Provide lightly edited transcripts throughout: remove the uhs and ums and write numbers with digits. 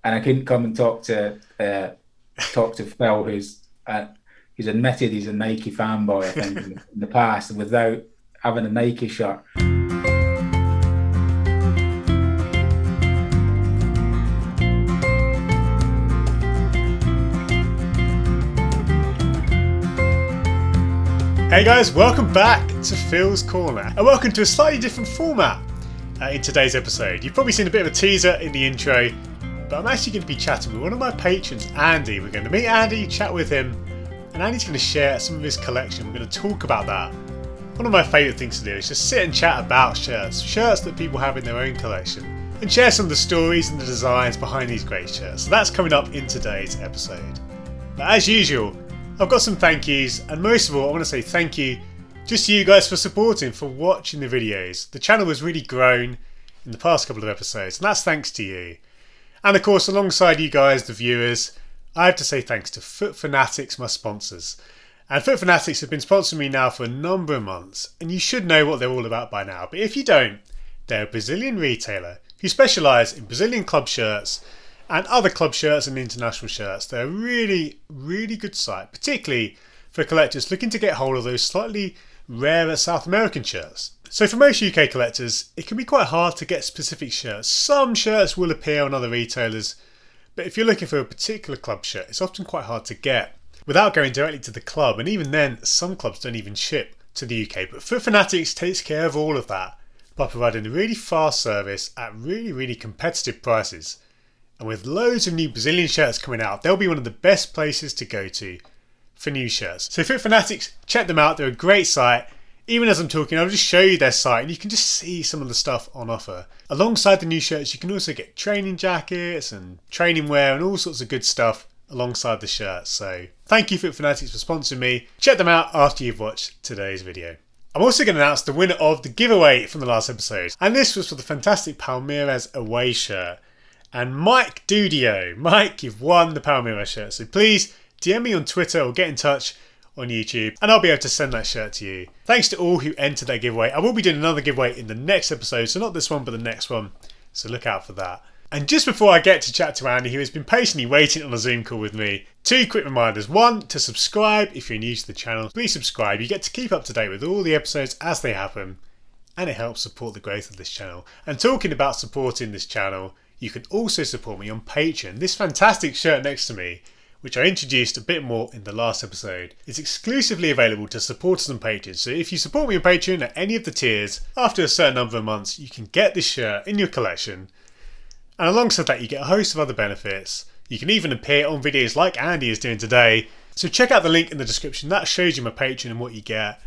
and I couldn't come and talk to Phil, who's admitted he's a Nike fanboy, I think, in the past, without having a Nike shirt. Hey guys, welcome back to Phil's Corner, and welcome to a slightly different format in today's episode. You've probably seen a bit of a teaser in the intro, but I'm actually going to be chatting with one of my patrons, Andy. We're going to meet Andy, chat with him, and Andy's going to share some of his collection. We're going to talk about that. One of my favourite things to do is just sit and chat about shirts that people have in their own collection, and share some of the stories and the designs behind these great shirts. So that's coming up in today's episode. But as usual, I've got some thank yous, and most of all I want to say thank you just to you guys for supporting, for watching the videos. The channel has really grown in the past couple of episodes, and that's thanks to you. And of course, alongside you guys, the viewers, I have to say thanks to Foot Fanatics, my sponsors. And Foot Fanatics have been sponsoring me now for a number of months, and you should know what they're all about by now. But if you don't, they're a Brazilian retailer who specialise in Brazilian club shirts and other club shirts and international shirts. They're a really, really good site, particularly for collectors looking to get hold of those slightly rarer South American shirts. So for most UK collectors, it can be quite hard to get specific shirts. Some shirts will appear on other retailers, but if you're looking for a particular club shirt, it's often quite hard to get without going directly to the club, and even then, some clubs don't even ship to the UK. But Foot Fanatics takes care of all of that by providing a really fast service at really, really competitive prices. And with loads of new Brazilian shirts coming out, they'll be one of the best places to go to for new shirts. So Foot Fanatics, check them out. They're a great site. Even as I'm talking, I'll just show you their site and you can just see some of the stuff on offer. Alongside the new shirts, you can also get training jackets and training wear and all sorts of good stuff alongside the shirts. So thank you Foot Fanatics for sponsoring me. Check them out after you've watched today's video. I'm also going to announce the winner of the giveaway from the last episode. And this was for the fantastic Palmeiras away shirt. And Mike Dudio. Mike, you've won the Palmeiras shirt. So please DM me on Twitter or get in touch on YouTube and I'll be able to send that shirt to you. Thanks to all who entered that giveaway. I will be doing another giveaway in the next episode. So not this one, but the next one. So look out for that. And just before I get to chat to Andy, who has been patiently waiting on a Zoom call with me, two quick reminders. One, to subscribe if you're new to the channel. Please subscribe. You get to keep up to date with all the episodes as they happen. And it helps support the growth of this channel. And talking about supporting this channel, you can also support me on Patreon. This fantastic shirt next to me, which I introduced a bit more in the last episode, is exclusively available to supporters on Patreon. So if you support me on Patreon at any of the tiers, after a certain number of months, you can get this shirt in your collection. And alongside that, you get a host of other benefits. You can even appear on videos like Andy is doing today. So check out the link in the description. That shows you my Patreon and what you get.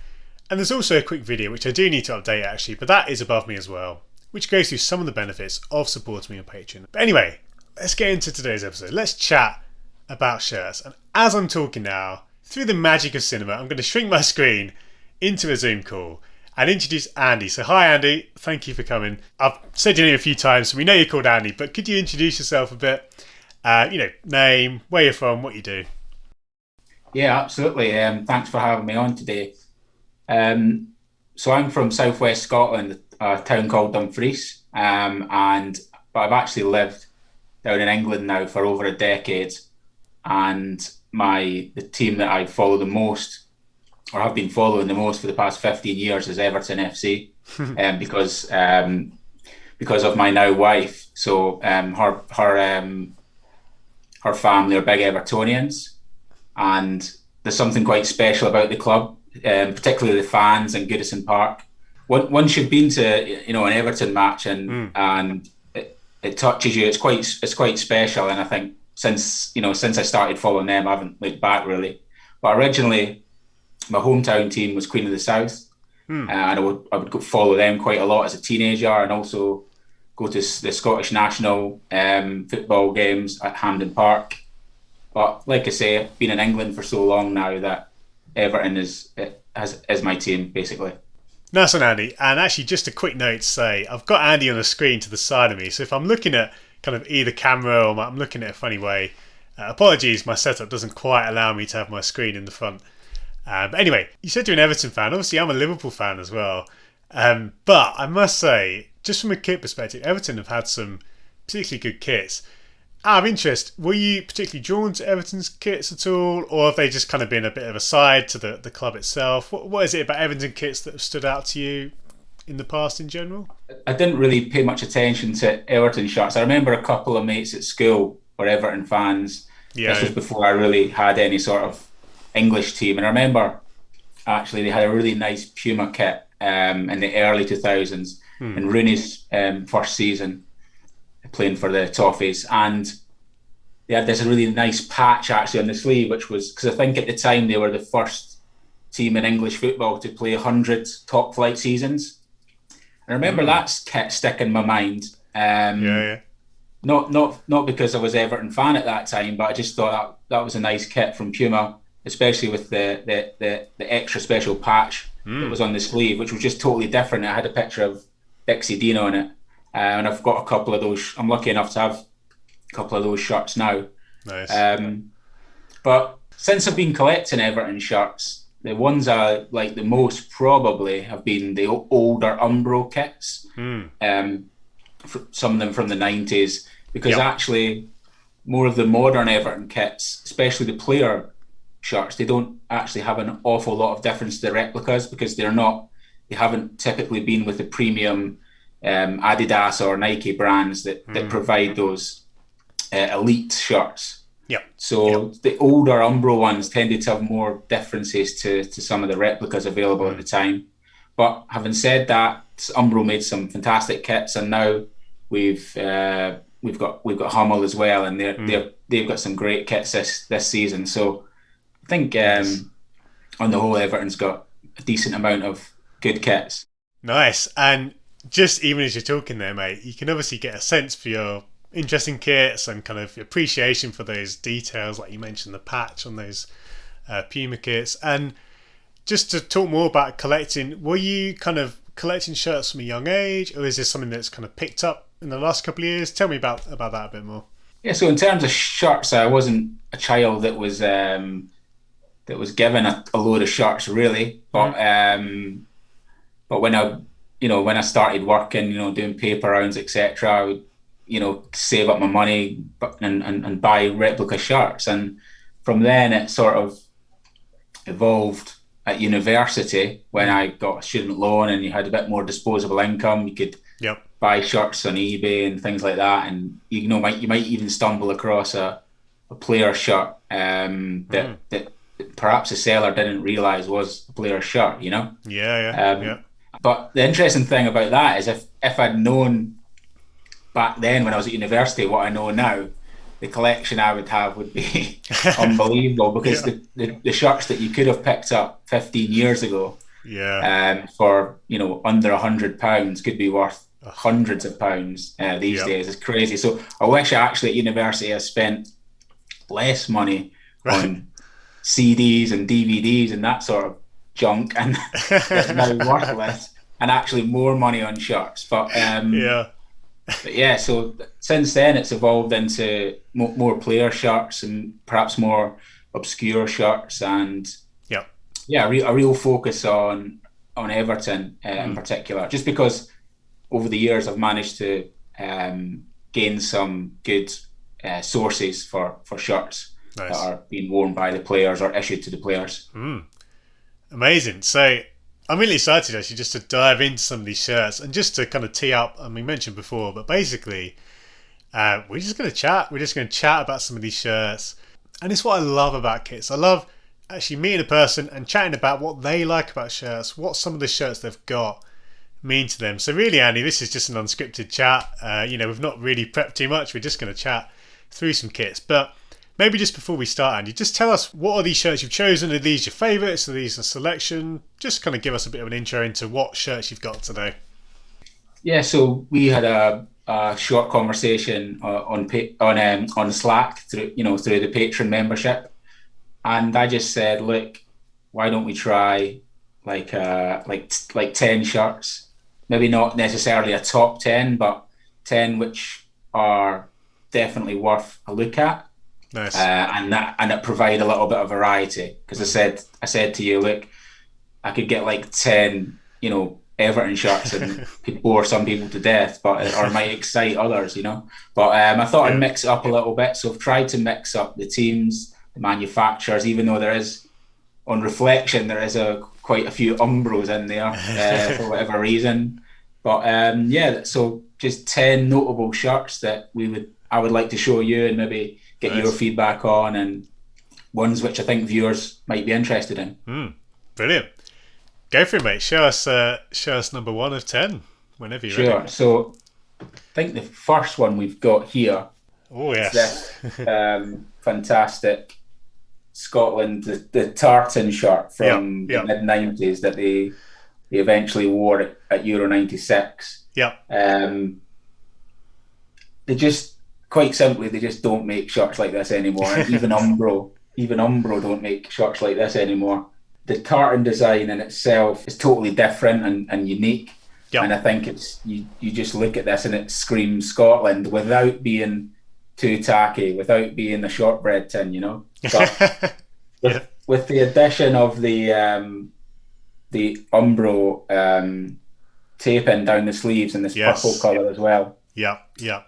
And there's also a quick video, which I do need to update actually, but that is above me as well, which goes through some of the benefits of supporting me on Patreon. But anyway, let's get into today's episode. Let's chat about shirts. And as I'm talking now, through the magic of cinema, I'm going to shrink my screen into a Zoom call and introduce Andy. So hi Andy, thank you for coming. I've said your name a few times, so we know you're called Andy, but could you introduce yourself a bit? Name, where you're from, what you do. Yeah, absolutely. Thanks for having me on today. So I'm from southwest Scotland, a town called Dumfries, but I've actually lived down in England now for over a decade, and the team that I follow the most, or have been following the most for the past 15 years, is Everton FC, because of my now wife. So her family are big Evertonians, and there's something quite special about the club, particularly the fans in Goodison Park. Once you've been to an Everton match and it touches you, it's quite special. And I think since I started following them, I haven't looked back really. But originally, my hometown team was Queen of the South, and I would go follow them quite a lot as a teenager, and also go to the Scottish national football games at Hampden Park. But like I say, I've been in England for so long now that Everton is my team basically. Nice one, Andy. And actually, just a quick note to say, I've got Andy on the screen to the side of me. So if I'm looking at kind of either camera or I'm looking at a funny way, apologies, my setup doesn't quite allow me to have my screen in the front. But anyway, you said you're an Everton fan. Obviously, I'm a Liverpool fan as well. But I must say, just from a kit perspective, Everton have had some particularly good kits. Out of interest, were you particularly drawn to Everton's kits at all, or have they just kind of been a bit of a side to the club itself? What is it about Everton kits that have stood out to you in the past in general? I didn't really pay much attention to Everton shirts. I remember a couple of mates at school were Everton fans. Yeah. This was before I really had any sort of English team. And I remember actually they had a really nice Puma kit in the early 2000s in Rooney's first season playing for the Toffees. And they had this really nice patch actually on the sleeve, which was, because I think at the time they were the first team in English football to play 100 top flight seasons. I remember that kit stick in my mind. Not because I was Everton fan at that time, but I just thought that was a nice kit from Puma, especially with the extra special patch that was on the sleeve, which was just totally different. It had a picture of Dixie Dean on it, and I've got a couple of those. I'm lucky enough to have a couple of those shirts now. Nice. But since I've been collecting Everton shirts, the ones I like the most probably have been the older Umbro kits. Some of them from the 90s, because actually more of the modern Everton kits, especially the player shirts, they don't actually have an awful lot of difference to the replicas, because they haven't typically been with the premium Adidas or Nike brands that provide those elite shirts. So the older Umbro ones tended to have more differences to some of the replicas available at the time. But having said that, Umbro made some fantastic kits, and now we've got Hummel as well, and they've got some great kits this season. So I think on the whole, Everton's got a decent amount of good kits. Nice. And just even as you're talking there, mate, you can obviously get a sense for your interesting kits and kind of appreciation for those details, like you mentioned the patch on those Puma kits. And just to talk more about collecting, were you kind of collecting shirts from a young age, or is this something that's kind of picked up in the last couple of years? Tell me about that a bit more. Yeah, so in terms of shirts, I wasn't a child that was given a load of shirts really, but when I started working, doing paper rounds, etc., I would save up my money and buy replica shirts, and from then it sort of evolved at university when I got a student loan and you had a bit more disposable income. You could buy shirts on eBay and things like that, and you might even stumble across a player shirt that perhaps the seller didn't realise was a player shirt. But the interesting thing about that is if I'd known back then when I was at university what I know now, the collection I would have would be unbelievable, because the shirts that you could have picked up 15 years ago for under £100 could be worth hundreds of pounds these days. It's crazy. So I wish I actually at university I spent less money on CDs and DVDs and that sort of junk, and that's now worthless, and actually more money on shirts. But so since then it's evolved into more player shirts and perhaps more obscure shirts, and a real focus on Everton in particular, just because over the years I've managed to gain some good sources for shirts that are being worn by the players or issued to the players. Amazing. So I'm really excited actually just to dive into some of these shirts and just to kind of tee up, and we mentioned before, but basically we're just going to chat. We're just going to chat about some of these shirts. And it's what I love about kits. I love actually meeting a person and chatting about what they like about shirts, what some of the shirts they've got mean to them. So really, Andy, this is just an unscripted chat. We've not really prepped too much. We're just going to chat through some kits. But maybe just before we start, Andy, just tell us, what are these shirts you've chosen? Are these your favourites? Are these a selection? Just kind of give us a bit of an intro into what shirts you've got today. Yeah, so we had a short conversation on Slack through the Patreon membership, and I just said, look, why don't we try like 10 shirts? Maybe not necessarily a top 10, but 10 which are definitely worth a look at. Nice. And it provide a little bit of variety, because I said to you, look, I could get like 10 Everton shirts and could bore some people to death, but or might excite others, you know. But I thought I'd Yeah. mix it up a little bit, so I've tried to mix up the teams, the manufacturers, even though there is, on reflection, there is a quite a few Umbros in there for whatever reason. But yeah, so just 10 notable shirts that I would like to show you and maybe get your Nice. feedback on, and ones which I think viewers might be interested in. Brilliant. Go for it, mate. Show us number 1 of 10 whenever you're ready. Sure. So I think the first one we've got here Oh, is yes. this fantastic Scotland, the tartan shirt from Yep. the mid-90s that they eventually wore at Euro 96. Yep. They just, quite simply, they just don't make shirts like this anymore. And even Umbro don't make shirts like this anymore. The tartan design in itself is totally different and unique. Yep. And I think it's you just look at this and it screams Scotland without being too tacky, without being a shortbread tin, you know. But with the addition of the Umbro taping down the sleeves and this purple colour as well. Yep. Yep.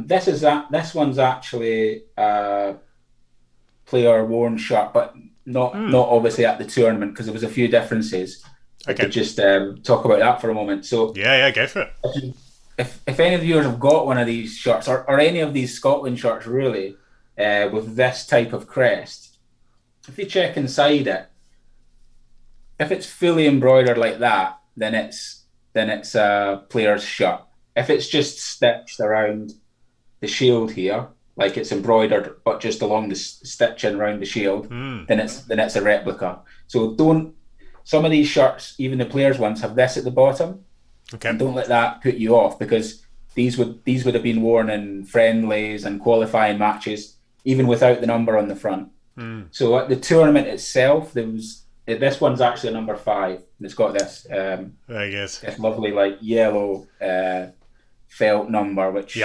This one's actually a player worn shirt, but not obviously at the tournament, because there was a few differences. I could just talk about that for a moment. So yeah, go for it. If any of you have got one of these shirts, or any of these Scotland shirts really, with this type of crest, if you check inside it, if it's fully embroidered like that, then it's a player's shirt. If it's just stitched around the shield here, like it's embroidered but just along the stitching around the shield, then it's a replica. So some of these shirts, even the players' ones, have this at the bottom. Okay. And don't let that put you off, because these would have been worn in friendlies and qualifying matches, even without the number on the front. So at the tournament itself, this one's actually a number 5. And it's got this this lovely like yellow felt number, which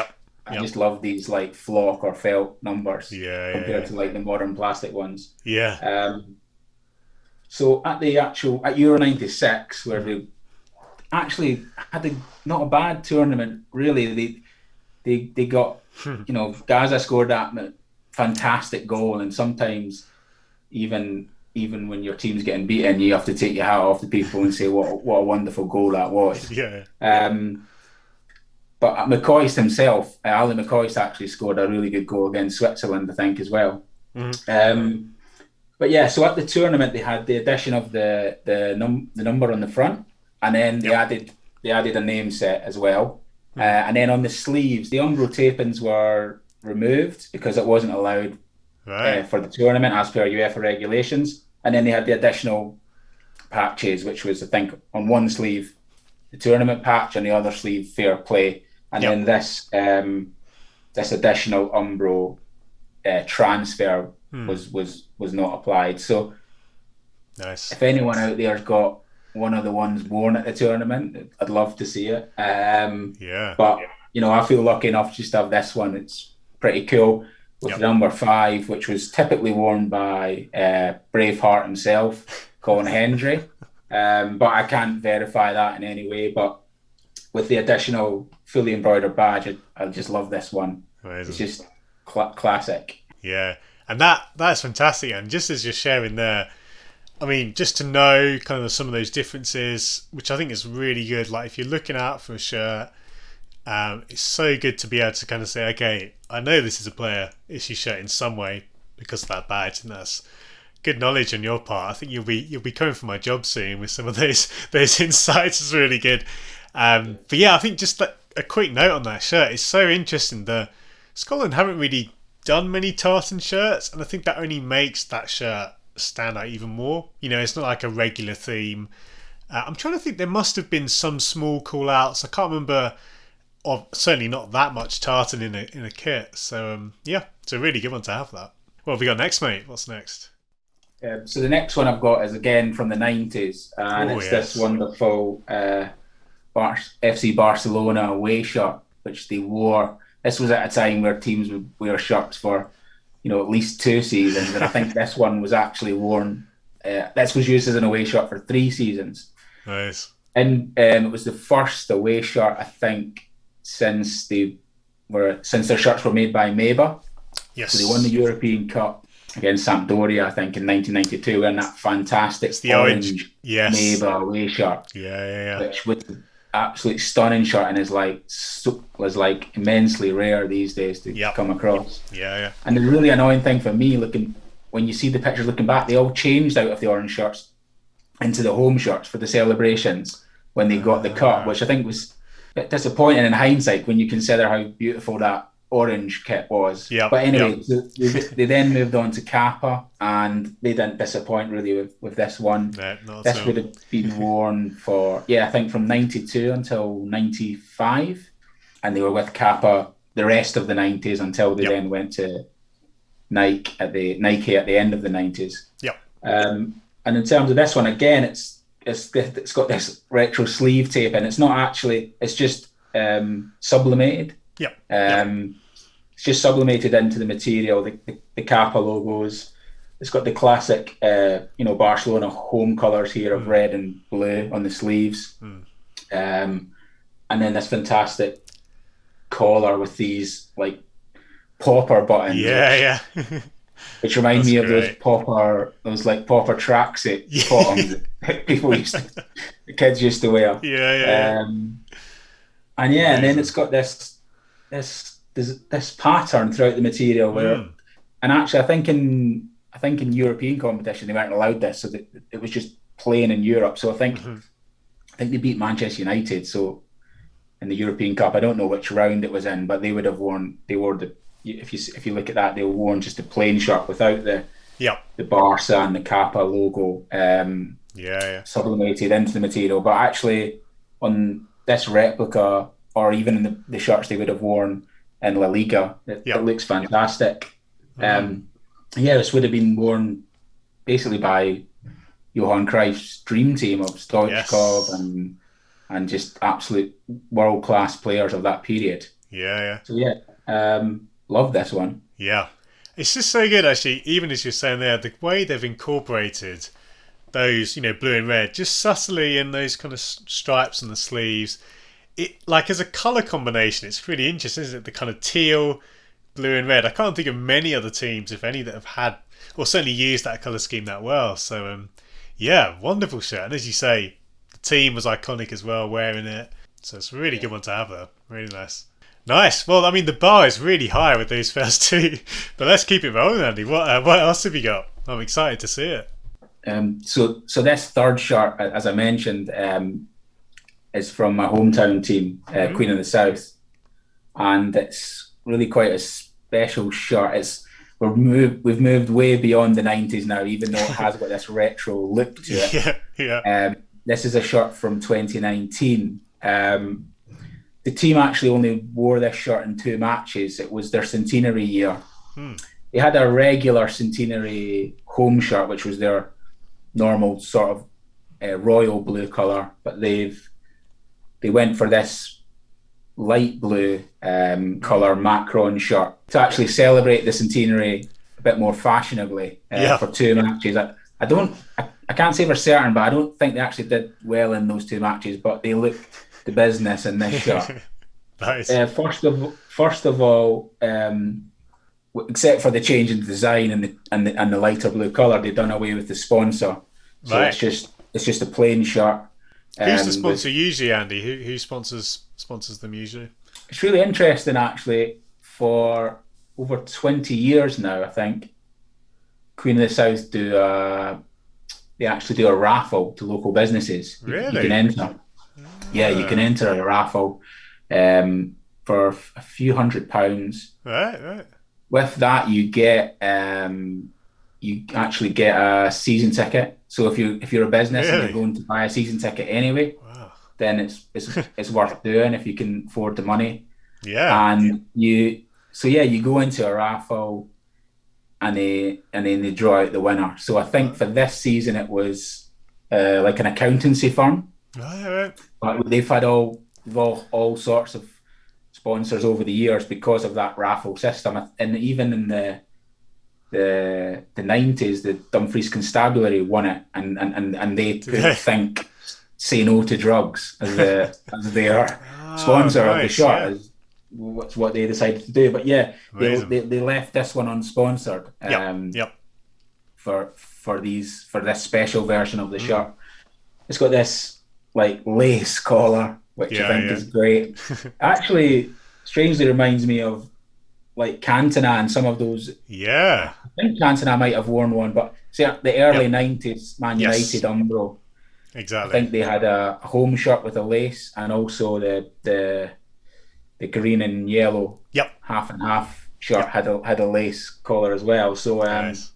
I just love these like flock or felt numbers compared to like the modern plastic ones. So at Euro 96, where they actually had not a bad tournament, really. They got, Gaza scored that fantastic goal, and sometimes even when your team's getting beaten, you have to take your hat off to people and say what a wonderful goal that was. But McCoist himself, Ali McCoist, actually scored a really good goal against Switzerland, I think, as well. But yeah, so at the tournament they had the addition of the number on the front, and then they added a name set as well. And then on the sleeves, the Umbro tapings were removed because it wasn't allowed for the tournament as per UEFA regulations. And then they had the additional patches, which was, I think, on one sleeve the tournament patch, and the other sleeve fair play. And then this additional Umbro transfer was not applied. So nice. If anyone out there's got one of the ones worn at the tournament, I'd love to see it. But I feel lucky enough just to have this one. It's pretty cool with the number 5, which was typically worn by Braveheart himself, Colin Hendry. But I can't verify that in any way. But with the additional fully embroidered badge, I just love this one. Amazing. It's just classic. Yeah, and that's fantastic. And just as you're sharing there, I mean, just to know kind of some of those differences, which I think is really good. Like if you're looking out for a shirt, it's so good to be able to kind of say, okay, I know this is a player issue shirt in some way because of that badge, and that's good knowledge on your part. I think you'll be coming for my job soon with some of those insights. Is really good. But yeah, I think just a quick note on that shirt. It's so interesting that Scotland haven't really done many tartan shirts, and I think that only makes that shirt stand out even more. It's not like a regular theme. I'm trying to think, there must have been some small call outs. I can't remember of, certainly not that much tartan in a kit. So it's a really good one to have that. What have we got next, mate? What's next? So the next one I've got is again from the 90s, and this wonderful FC Barcelona away shirt, which they wore. This was at a time where teams would wear shirts for at least 2 seasons, and I think this one was actually worn. This was used as an away shirt for 3 seasons. Nice. And it was the first away shirt, I think, since their shirts were made by Maber. Yes. So they won the European Cup against Sampdoria, I think, in 1992, wearing that fantastic It's the orange yes. Maber away shirt. Yeah. Which was an absolute stunning shirt and was like immensely rare these days to come across. Yeah. And the really annoying thing for me, when you see the pictures looking back, they all changed out of the orange shirts into the home shirts for the celebrations when they got the cup, which I think was a bit disappointing in hindsight when you consider how beautiful that orange kit was. But anyway, they then moved on to Kappa, and they didn't disappoint really with this one. This would have been worn for, I think from 92 until 95, and they were with Kappa the rest of the 90s until they then went to Nike at the end of the 90s. And in terms of this one, again, it's got this retro sleeve tape, and it's not actually, it's just sublimated. It's just sublimated into the material, the Kappa logos. It's got the classic, Barcelona home colours here of red and blue on the sleeves. And then this fantastic collar with these like popper buttons. Which remind me of those popper tracksuit bottoms that the kids used to wear. And then it's got this pattern throughout the material where, and actually I think in European competition they weren't allowed this, so it was just playing in Europe. So I think they beat Manchester United. So in the European Cup, I don't know which round it was in, but they wore the, if you look at that, they were worn just a plain shirt without the Barca and the Kappa logo sublimated into the material. But actually on this replica, or even in the shirts they would have worn in La Liga, it looks fantastic. This would have been worn basically by Johan Cruyff's dream team of Stoichkov and just absolute world-class players of that period. So love this one. It's just so good, actually. Even as you're saying there, the way they've incorporated those, blue and red, just subtly in those kind of stripes on the sleeves. It, like, as a colour combination, it's pretty interesting, isn't it? The kind of teal, blue and red. I can't think of many other teams, if any, that have had, or certainly used that colour scheme that well. So, wonderful shirt. And as you say, the team was iconic as well, wearing it. So it's a really good one to have there. Really nice. Nice. Well, I mean, the bar is really high with these first two. But let's keep it rolling, Andy. What else have you got? I'm excited to see it. So this third shirt, as I mentioned, is from my hometown team, Queen of the South, and it's really quite a special shirt. We've moved way beyond the 90s now, even though it has got this retro look to it. This is a shirt from 2019. The team actually only wore this shirt in 2 matches. It was their centenary year. They had a regular centenary home shirt, which was their normal sort of royal blue colour, but they went for this light blue colour Macron shirt to actually celebrate the centenary a bit more fashionably for 2 matches. I can't say for certain, but I don't think they actually did well in those 2 matches, but they looked the business in this shirt. Nice. First of all, except for the change in design and the lighter blue colour, they've done away with the sponsor. So it's just a plain shirt. Who's the sponsor usually, Andy? Who sponsors them usually? It's really interesting, actually. For over 20 years now, I think, Queen of the South they actually do a raffle to local businesses. Really? You can enter. You can enter a raffle for a few £100. Right. With that, you actually get a season ticket. So if you're a business and you're going to buy a season ticket anyway, then it's worth doing if you can afford the money. And you go into a raffle, and then they draw out the winner. So I think for this season it was like an accountancy firm. Right. But they've had all sorts of sponsors over the years because of that raffle system. And even in the 90s, the Dumfries Constabulary won it, and they put, I think, "Say No to Drugs" as their Oh, sponsor of the nice. shirt. Yeah. As what's what they decided to do. But yeah, Amazing. they left this one unsponsored Yep. Yep. for this special version of the Mm. shirt. It's got this like lace collar, which I Yeah. think Yeah. is great. Actually, strangely reminds me of like Cantona and some of those. Yeah. I think Cantona might have worn one, but see the early Yep. '90s Man United Yes. Umbro. I Exactly. think they had a home shirt with a lace and also the green and yellow Yep. half and half shirt Yep. had a lace collar as well. So Nice.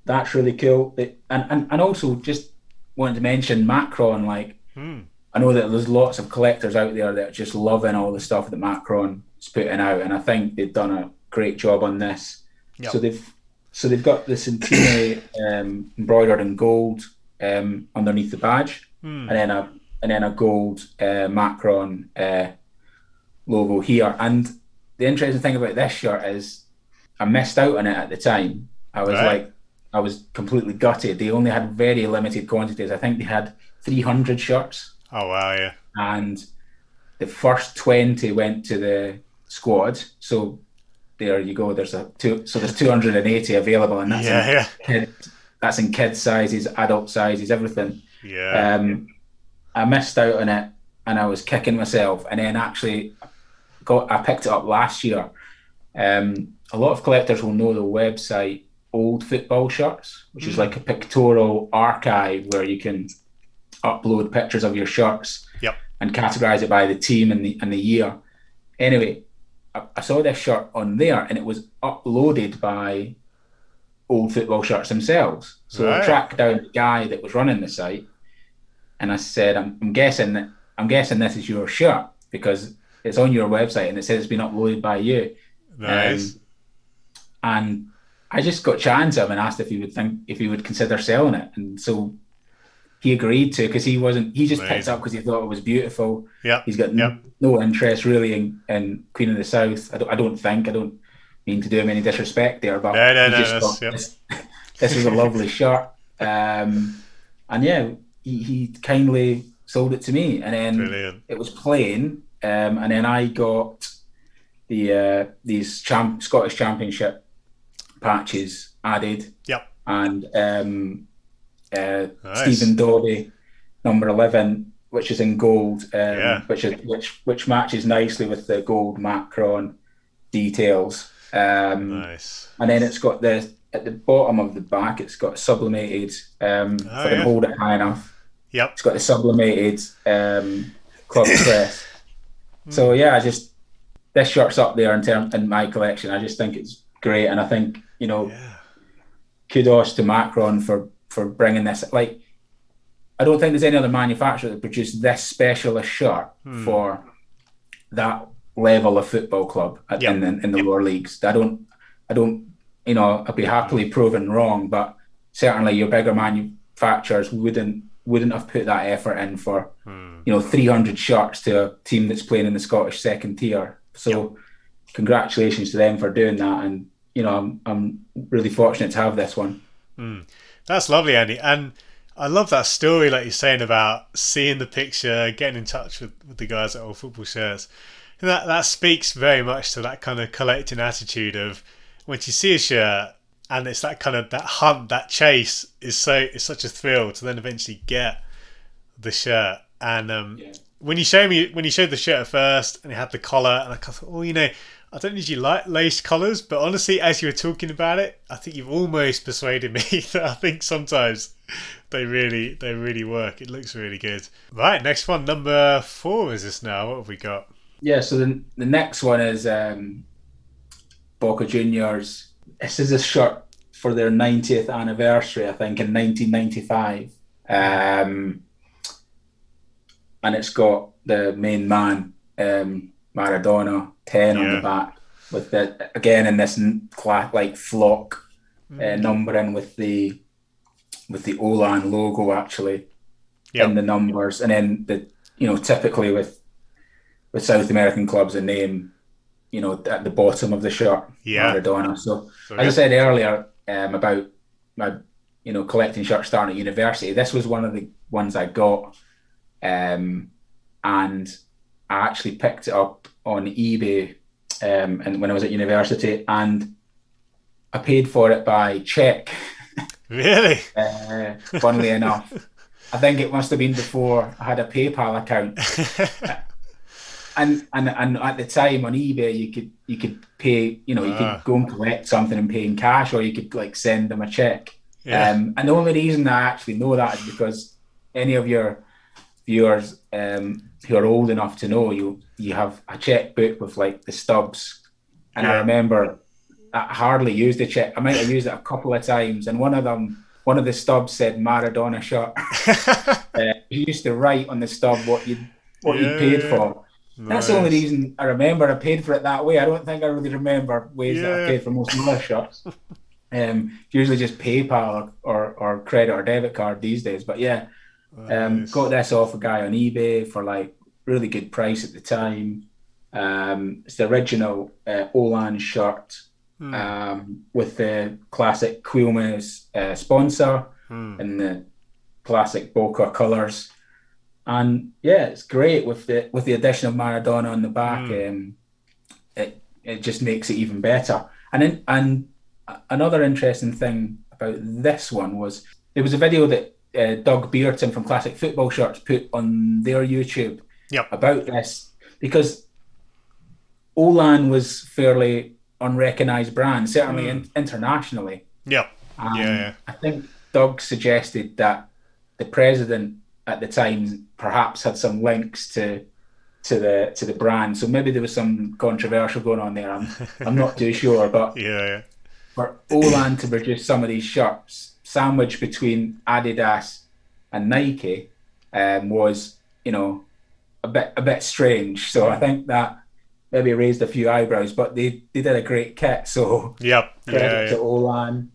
that's really cool. And also just wanted to mention Macron. Like Hmm. I know that there's lots of collectors out there that are just loving all the stuff that Macron is putting out, and I think they've done a great job on this. So Yep. they've got the Centine embroidered in gold underneath the badge, Hmm. and then a gold Macron logo here. And the interesting thing about this shirt is I missed out on it at the time. Right. I was completely gutted. They only had very limited quantities. I think they had 300 shirts, Oh wow. Yeah. and the first 20 went to the squad. So there you go. There's 280 available, and Yeah. Yeah. that's in kid sizes, adult sizes, everything. Yeah. Um, I missed out on it, and I was kicking myself. And then actually I picked it up last year. A lot of collectors will know the website Old Football Shirts, which is Hmm. like a pictorial archive where you can upload pictures of your shirts Yep. and categorize it by the team and the year. Anyway, I saw this shirt on there, and it was uploaded by Old Football Shirts themselves. So I Right. tracked down the guy that was running the site, and I said, I'm guessing this is your shirt because it's on your website and it says it's been uploaded by you." Nice. Um, and I just got chatting to him and asked if he would consider selling it, and so he agreed to because he just picked it up Amazing. because he thought it was beautiful. Yep. He's got Yep. no interest really in Queen of the South. I don't mean to do him any disrespect there, but No. No. he No. just That's thought yep. this was a lovely shirt. And yeah, he kindly sold it to me, and then Brilliant. it was plain, and then I got these Scottish Championship patches added, Yep. and Nice. Stephen Dobby number 11, which is in gold, Yeah. which matches nicely with the gold Macron details. Nice. And then it's got at the bottom of the back, it's got sublimated. If Oh I can yeah. hold it high enough, Yep. it's got the sublimated club crest. So yeah, this shirt's up there in my collection. I just think it's great, and I think Yeah. kudos to Macron for bringing this. Like, I don't think there's any other manufacturer that produced this specialist shirt for that level of football club Yep. in the Yep. lower leagues. I don't, I'd be happily proven wrong, but certainly your bigger manufacturers wouldn't have put that effort in for 300 shirts to a team that's playing in the Scottish second tier. So congratulations to them for doing that, and I'm really fortunate to have this one. That's lovely, Andy. And I love that story, like you're saying, about seeing the picture, getting in touch with the guys at Old Football Shirts. And that speaks very much to that kind of collecting attitude of when you see a shirt and it's that kind of that hunt, that chase is such a thrill to then eventually get the shirt. And when you showed the shirt at first and it had the collar, and I thought, I don't usually like lace collars, but honestly, as you were talking about it, I think you've almost persuaded me that I think sometimes they really work. It looks really good. Right, next one, number 4 is this now. What have we got? Yeah, so the next one is Boca Juniors. This is a shirt for their 90th anniversary, I think, in 1995. And it's got the main man, Maradona, 10 on the back, with again in this like flock numbering with the Olan logo actually in the numbers, and then typically with South American clubs, a name at the bottom of the shirt, Maradona. So as I said earlier about my collecting shirts starting at university. This was one of the ones I got, and I actually picked it up on eBay, and when I was at university, and I paid for it by cheque. Really? Funnily enough, I think it must have been before I had a PayPal account. And at the time on eBay, you could pay, you could go and collect something and pay in cash, or you could like send them a check. Yeah. And the only reason I actually know that is because any of your viewers who are old enough to know, you have a checkbook with like the stubs. And I remember I hardly used the check. I might have used it a couple of times, and one of the stubs said Maradona shirt. You used to write on the stub what you paid for. Nice. That's the only reason I remember I paid for it that way. I don't think I really remember ways that I paid for most of my shirts. Usually just PayPal or credit or debit card these days. But nice. Got this off a guy on eBay for like really good price at the time. It's the original Olan shirt with the classic Quilmes sponsor and the classic Boca colours. And it's great with the addition of Maradona on the back. It just makes it even better. And another interesting thing about this one was there was a video that Doug Beerton from Classic Football Shirts put on their YouTube about this, because Olan was fairly unrecognised brand, certainly internationally. I think Doug suggested that the president at the time perhaps had some links to the brand, so maybe there was some controversial going on there. I'm not too sure, but for Olan to produce some of these shirts sandwiched between Adidas and Nike was a bit strange. So I think that maybe raised a few eyebrows, but they did a great kit. So credit to Olan.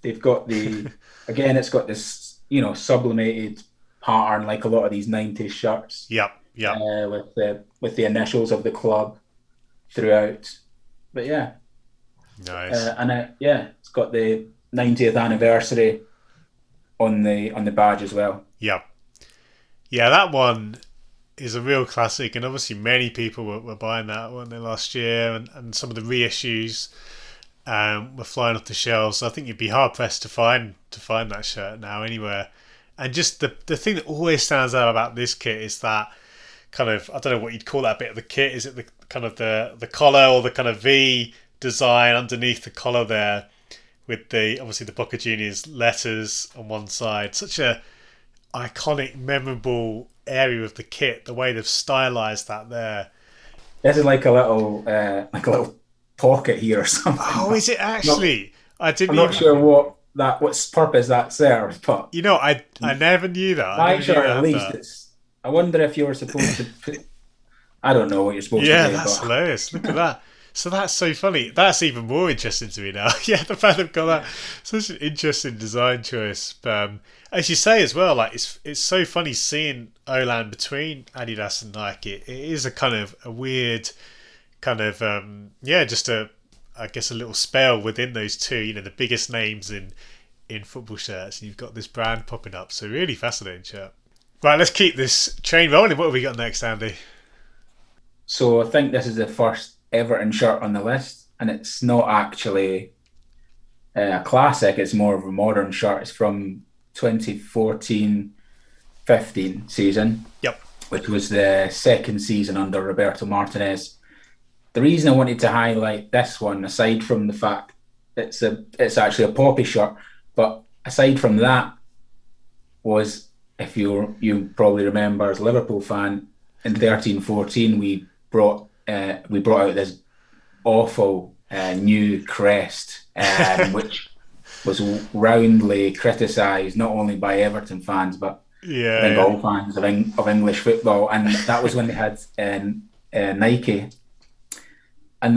They've got it's got this sublimated pattern like a lot of these 90s shirts. With the initials of the club throughout. But nice. It's got the 90th anniversary on the badge as well. That one is a real classic, and obviously many people were buying that one last year, and some of the reissues were flying off the shelves. So I think you'd be hard pressed to find that shirt now anywhere. And just the thing that always stands out about this kit is that kind of, I don't know what you'd call that bit of the kit. Is it the kind of the collar or the kind of V design underneath the collar there, with obviously the Boca Juniors letters on one side? Such a iconic, memorable area of the kit. The way they've stylized that there. This is like a little pocket here or something. Oh, is it actually? I'm not sure what purpose that serves, but I never knew that. My shirt, at least, I wonder if you were supposed to put. I don't know what you're supposed to do. Yeah, that's hilarious. Look at that. So that's so funny. That's even more interesting to me now. The fact they've got that, such an interesting design choice. As you say as well, like it's so funny seeing Olan between Adidas and Nike. It is a kind of a weird kind of just I guess a little spell within those two, the biggest names in football shirts, and you've got this brand popping up. So really fascinating shirt. Right, let's keep this train rolling. What have we got next, Andy? So I think this is the first Everton shirt on the list, and it's not actually a classic. It's more of a modern shirt. It's from 2014-15 season, which was the second season under Roberto Martinez. The reason I wanted to highlight this one, aside from the fact it's actually a poppy shirt, but aside from that, was, if you probably remember as a Liverpool fan, in 13-14 we brought out this awful new crest, which was roundly criticised not only by Everton fans but I think all fans of English football, and that was when they had Nike. And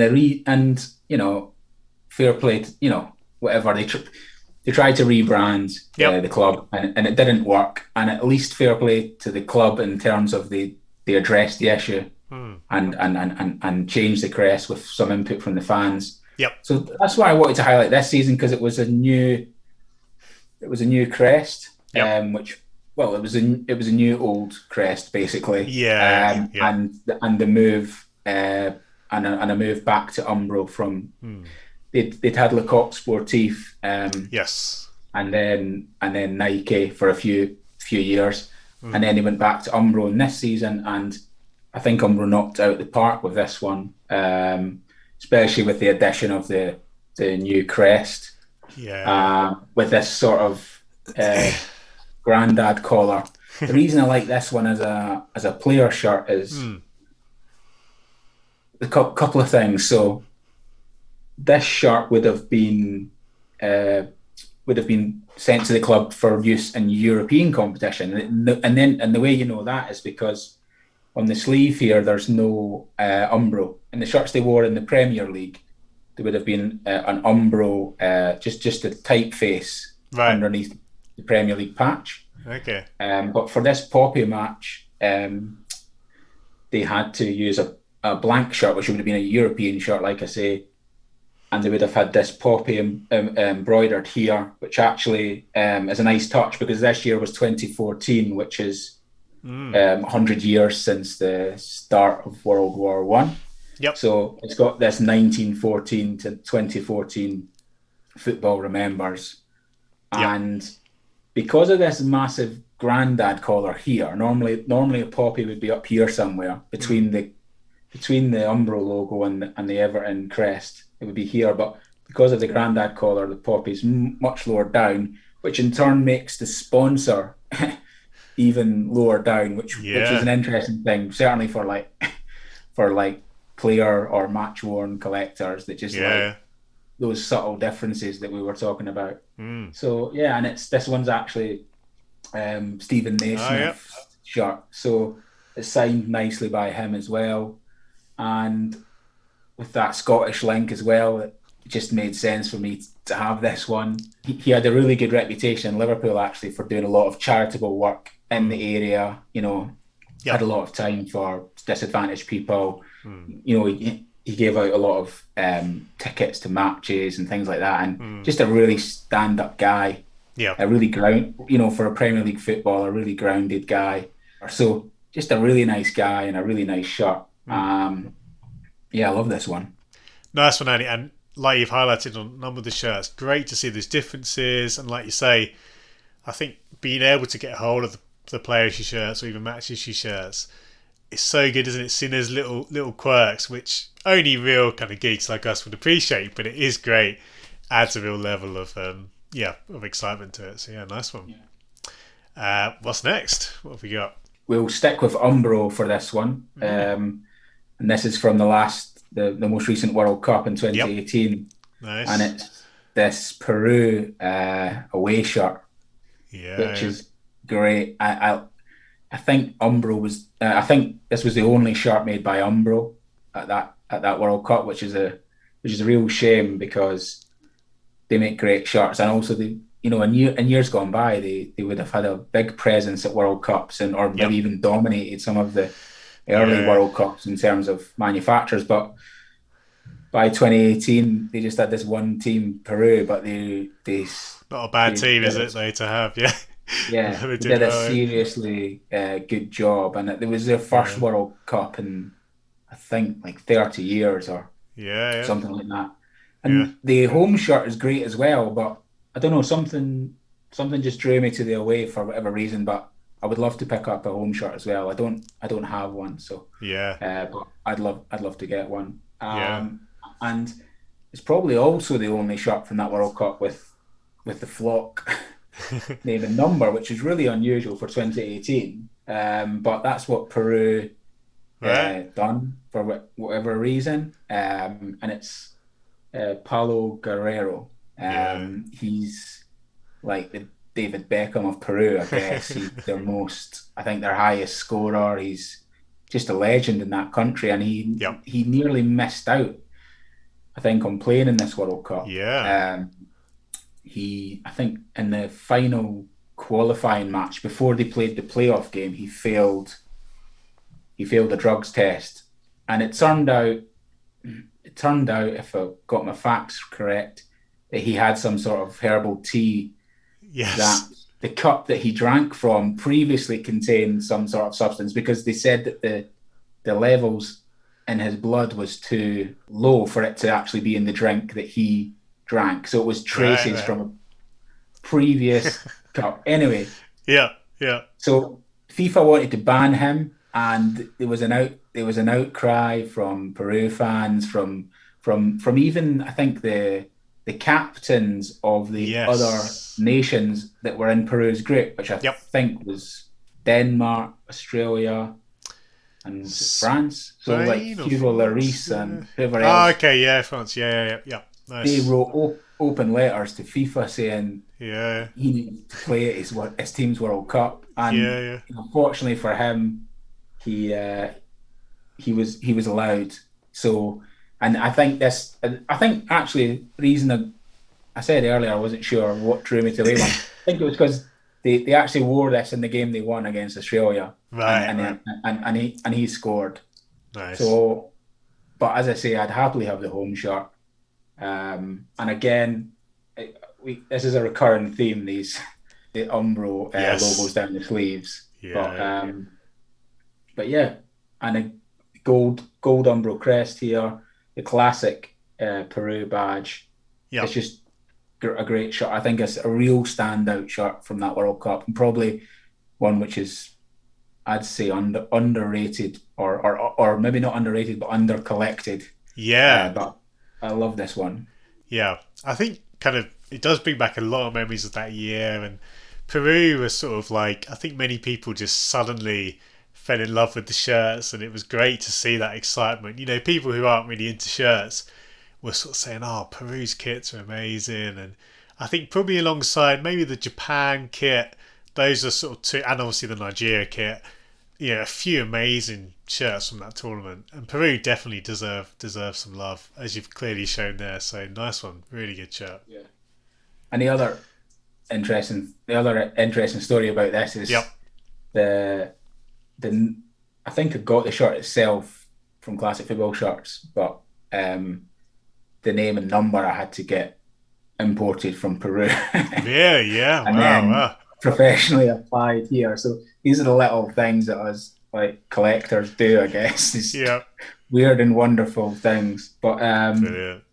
fair play to, whatever, they tried to rebrand the club, and it didn't work. And at least fair play to the club in terms of they addressed the issue and changed the crest with some input from the fans. So that's why I wanted to highlight this season, because it was a new it was a new crest, Yep. which well, it was a new old crest basically, Yeah, yeah. and the move and a move back to Umbro from Hmm. they'd had Le Coq Sportif, Yes. and then Nike for a few years, and then he went back to Umbro in this season, and I think Umbro knocked out the park with this one, especially with the addition of the new crest, Yeah, with this sort of granddad collar. The reason I like this one as a player shirt is yeah. a couple of things. So this shirt uh, would have been sent to the club for use in European competition, and the way you know that is because on the sleeve here there's no umbro. In the shirts they wore in the Premier League, there would have been an umbro, just a typeface Right. underneath the Premier League patch. Okay. But for this Poppy match, they had to use a blank shirt, which would have been a European shirt, like I say, and they would have had this Poppy embroidered here, which actually is a nice touch because this year was 2014, which is 100 years since the start of World War One. Yep. So it's got this 1914 to 2014 football remembers, Yep. and because of this massive granddad collar here, normally a poppy would be up here somewhere between the Umbro logo and the Everton crest. It would be here, but because of the granddad collar, the poppy's much lower down, which in turn makes the sponsor even lower down, which is Yeah. an interesting thing, certainly for player or match worn collectors that just like Yeah. those subtle differences that we were talking about. Mm. So yeah, and this one's actually Stephen Oh, yep. Naismith's shirt, so it's signed nicely by him as well, and with that Scottish link as well, it just made sense for me to have this one. He had a really good reputation in Liverpool actually for doing a lot of charitable work in the area. Had Yep. a lot of time for disadvantaged people. Mm. He gave out a lot of tickets to matches and things like that, and Mm. just a really stand-up guy, Yep. a really for a Premier League footballer, a really grounded guy. So just a really nice guy and a really nice shirt. Yeah, I love this one. Nice one, Andy. And like you've highlighted on a number of the shirts, great to see those differences. And like you say, I think being able to get hold of the player issue shirts or even match issue shirts is so good, isn't it? Seeing those little quirks, which only real kind of geeks like us would appreciate, but it is great. Adds a real level of of excitement to it. So yeah, nice one. What's next? What have we got? We'll stick with Umbro for this one, and this is from the most recent World Cup in Yep. 2018, and Nice. it's this Peru away shirt, which Yeah. is great. I think Umbro was. I think this was the only shirt made by Umbro at that World Cup, which is a real shame because they make great shirts, and also in years gone by they would have had a big presence at World Cups and or maybe Yep. even dominated some of the early Yeah. World Cups in terms of manufacturers. But by 2018, they just had this one team, Peru, but Not a bad they team, is did it, it. though, to have? Yeah. Yeah, They they did did a well. seriously good job, and it was their first Yeah. World Cup in I think like 30 years or Yeah. something like that. Yeah. And the home shirt is great as well, but I don't know, something just drew me to the away for whatever reason. But I would love to pick up a home shirt as well. I don't have one, so Yeah. but I'd love to get one. Yeah. And it's probably also the only shirt from that World Cup with the flock name and number, which is really unusual for 2018. But that's what Peru Right. done for whatever reason, and it's Paulo Guerrero. Yeah. He's like the David Beckham of Peru, I guess. He's I think their highest scorer. He's just a legend in that country, and he Yep. he nearly missed out, I think, on playing in this World Cup. Yeah. I think, in the final qualifying match before they played the playoff game, he failed a drugs test, and it turned out, if I got my facts correct, that he had some sort of herbal tea Yes. that the cup that he drank from previously contained some sort of substance, because they said that the levels in his blood was too low for it to actually be in the drink that he drank. So it was Right. traces Right. from a previous cup. Anyway, Yeah. Yeah. so FIFA wanted to ban him, and there was an outcry from Peru fans, from even I think the captains of the other Yes. nations that were in Peru's group, which I Yep. think was Denmark, Australia, and was it France? So like Spain or Hugo France? Lloris Yeah. and whoever Oh, else, okay. Yeah, France. Yeah. Yeah. Yeah. Yeah. they Nice. wrote open letters to FIFA saying Yeah. he needed to play at his team's World Cup, Yeah. and Yeah. fortunately for him, he uh, he was allowed. So, and I think actually the reason I said earlier I wasn't sure what drew me to Lebanon. I think it was because they actually wore this in the game they won against Australia, and Right. Right. he scored. Nice. So, but as I say, I'd happily have the home shirt. And again, this is a recurring theme. The Umbro logos Yes. down the sleeves, but Yeah. but yeah, and a gold Umbro crest here, the classic Peru badge. Yep. It's just a great shirt. I think it's a real standout shirt from that World Cup, and probably one which is, I'd say, underrated, or maybe not underrated, but under collected. Yeah. But I love this one. Yeah. I think kind of it does bring back a lot of memories of that year, and Peru was sort of like I think many people just suddenly fell in love with the shirts, and it was great to see that excitement. You know, people who aren't really into shirts were sort of saying, "Oh, Peru's kits are amazing," and I think probably alongside maybe the Japan kit, those are sort of two, and obviously the Nigeria kit. Yeah, a few amazing shirts from that tournament, and Peru definitely deserve some love, as you've clearly shown there. So nice one, really good shirt. Yeah. And the other interesting story about this Yep. is the the I think I got the shirt itself from Classic Football Shirts, but the name and number I had to get imported from Peru Yeah, yeah, and wow, then wow. professionally applied here. So these are the little things that us like collectors do, I guess. These Yep, weird and wonderful things. But brilliant.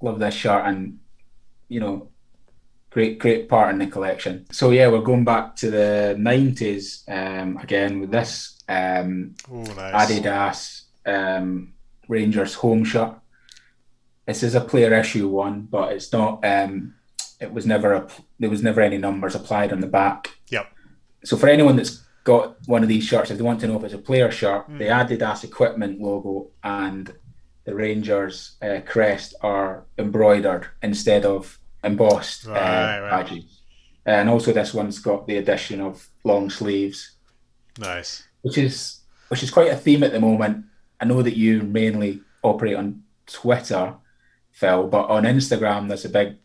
love this shirt, and you know, great part in the collection. So yeah, we're going back to the 90s again with this Oh, nice. Adidas Rangers home shirt. This is a player issue one, but it's not. It was never there was never any numbers applied on the back. Yep. So for anyone that's got one of these shirts, if they want to know if it's a player shirt, the Mm. Adidas equipment logo and the Rangers crest are embroidered instead of embossed Right, right. badges. And also this one's got the addition of long sleeves, Nice. which is quite a theme at the moment. I know that you mainly operate on Twitter, Phil, but on Instagram there's a big